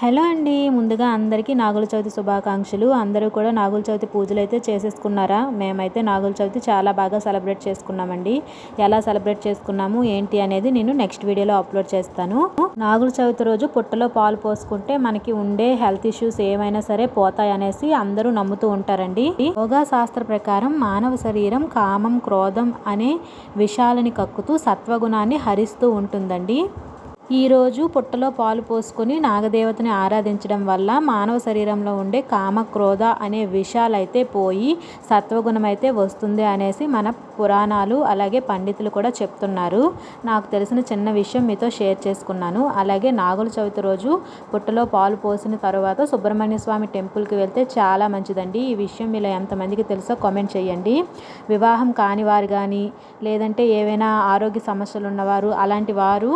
Hello అండి. ముందుగా అందరికీ నాగుల చవితి శుభాకాంక్షలు. అందరూ కూడా నాగుల చవితి పూజలైతే చేసేసుకున్నారా? మేమైతే నాగుల చవితి చాలా బాగా సెలబ్రేట్ చేసుకున్నామండి. ఎలా సెలబ్రేట్ చేసుకున్నాము ఏంటి అనేది నేను నెక్స్ట్ వీడియోలో అప్లోడ్ చేస్తాను. నాగుల చవితి రోజు పుట్టలో పాలు పోసుకుంటే మనకి ఉండే హెల్త్ ఇష్యూస్ ఏమైనా సరే పోతాయనేసి అందరూ నమ్ముతూ ఉంటారండి. యోగా శాస్త్ర ప్రకారం మానవ శరీరం కామం, క్రోధం అనే విషాలని కక్కుతూ సత్వగుణాన్ని హరిస్తూ ఉంటుందండి. ఈరోజు పుట్టలో పాలు పోసుకొని నాగదేవతని ఆరాధించడం వల్ల మానవ శరీరంలో ఉండే కామ, క్రోధ అనే విషాలైతే పోయి సత్వగుణం అయితే వస్తుంది అనేసి మన పురాణాలు అలాగే పండితులు కూడా చెప్తున్నారు. నాకు తెలిసిన చిన్న విషయం మీతో షేర్ చేసుకున్నాను. అలాగే నాగుల చవితి రోజు పుట్టలో పాలు పోసిన తర్వాత సుబ్రహ్మణ్య స్వామి టెంపుల్కి వెళ్తే చాలా మంచిదండి. ఈ విషయం మీలో ఎంతమందికి తెలుసో కామెంట్ చేయండి. వివాహం కాని వారు కానీ లేదంటే ఏవైనా ఆరోగ్య సమస్యలు ఉన్నవారు అలాంటి వారు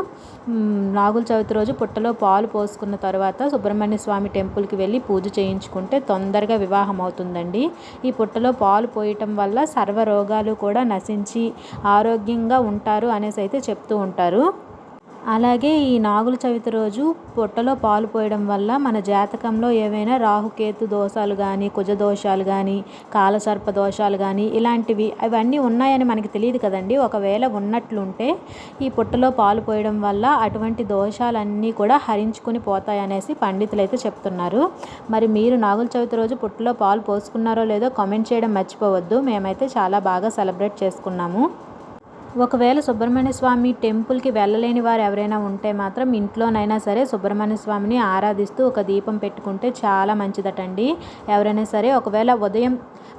నాగుల చవితి రోజు పుట్టలో పాలు పోసుకున్న తర్వాత సుబ్రహ్మణ్య స్వామి టెంపుల్కి వెళ్ళి పూజ చేయించుకుంటే తొందరగా వివాహం అవుతుందండి. ఈ పుట్టలో పాలు పోయటం వల్ల సర్వ రోగాలు కూడా నశించి ఆరోగ్యంగా ఉంటారు అనేసి అయితే చెప్తూ ఉంటారు. అలాగే ఈ నాగుల చవితి రోజు పుట్టలో పాలు పోయడం వల్ల మన జాతకంలో ఏవైనా రాహుకేతు దోషాలు కానీ, కుజ దోషాలు కానీ, కాలసర్ప దోషాలు కానీ ఇలాంటివి అవన్నీ ఉన్నాయని మనకి తెలియదు కదండి. ఒకవేళ ఉన్నట్లుంటే ఈ పుట్టలో పాలు పోయడం వల్ల అటువంటి దోషాలన్నీ కూడా హరించుకొని పోతాయనేసి పండితులు అయితే చెప్తున్నారు. మరి మీరు నాగుల చవితి రోజు పుట్టలో పాలు పోసుకున్నారో లేదో కామెంట్ చేయడం మర్చిపోవద్దు. మేమైతే చాలా బాగా సెలబ్రేట్ చేసుకున్నాము. ఒకవేళ సుబ్రహ్మణ్య స్వామి టెంపుల్కి వెళ్ళలేని వారు ఎవరైనా ఉంటే మాత్రం ఇంట్లోనైనా సరే సుబ్రహ్మణ్య స్వామిని ఆరాధిస్తూ ఒక దీపం పెట్టుకుంటే చాలా మంచిదటండి. ఎవరైనా సరే ఒకవేళ ఉదయం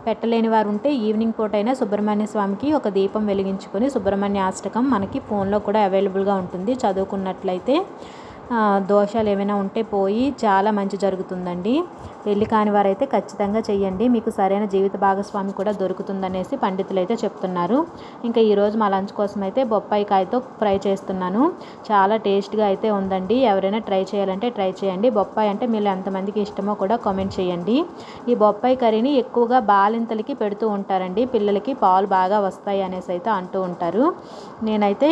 పెట్టలేని వారు ఉంటే ఈవినింగ్ పూట అయినా సుబ్రహ్మణ్య స్వామికి ఒక దీపం వెలిగించుకొని సుబ్రహ్మణ్య అష్టకం మనకి ఫోన్లో కూడా అవైలబుల్గా ఉంటుంది. చదువుకున్నట్లయితే దోషాలు ఏమైనా ఉంటే పోయి చాలా మంచి జరుగుతుందండి. పెళ్లి కాని వారైతే ఖచ్చితంగా చెయ్యండి. మీకు సరైన జీవిత భాగస్వామి కూడా దొరుకుతుందనేసి పండితులు అయితే చెప్తున్నారు. ఇంకా ఈరోజు మా లంచ్ కోసం అయితే బొప్పాయి కాయతో ఫ్రై చేస్తున్నాను. చాలా టేస్ట్గా అయితే ఉందండి. ఎవరైనా ట్రై చేయాలంటే ట్రై చేయండి. బొప్పాయి అంటే మీరు ఎంతమందికి ఇష్టమో కూడా కామెంట్ చేయండి. ఈ బొప్పాయి కర్రీని ఎక్కువగా బాలింతలకి పెడుతూ ఉంటారండి. పిల్లలకి పాలు బాగా వస్తాయి అనేసి అయితే అంటూ ఉంటారు. నేనైతే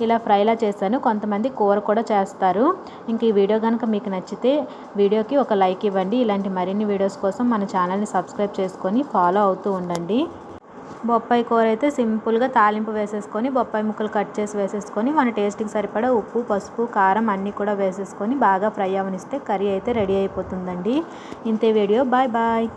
ఇలా ఫ్రైలా చేశాను. కొంతమంది కూర కూడా చేస్తారు. ఇంక ఈ వీడియో కనుక మీకు నచ్చితే వీడియోకి ఒక లైక్ ఇవ్వండి. ఇలాంటి మరిన్ని వీడియోస్ కోసం మన ఛానల్ని సబ్స్క్రైబ్ చేసుకొని ఫాలో అవుతూ ఉండండి. బొప్పాయి కూర అయితే సింపుల్గా తాలింపు వేసేసుకొని బొప్పాయి ముక్కలు కట్ చేసి వేసేసుకొని మన టేస్ట్కి సరిపడా ఉప్పు, పసుపు, కారం అన్నీ కూడా వేసేసుకొని బాగా ఫ్రై అవనిస్తే కర్రీ అయితే రెడీ అయిపోతుందండి. ఇంతే వీడియో. Bye bye.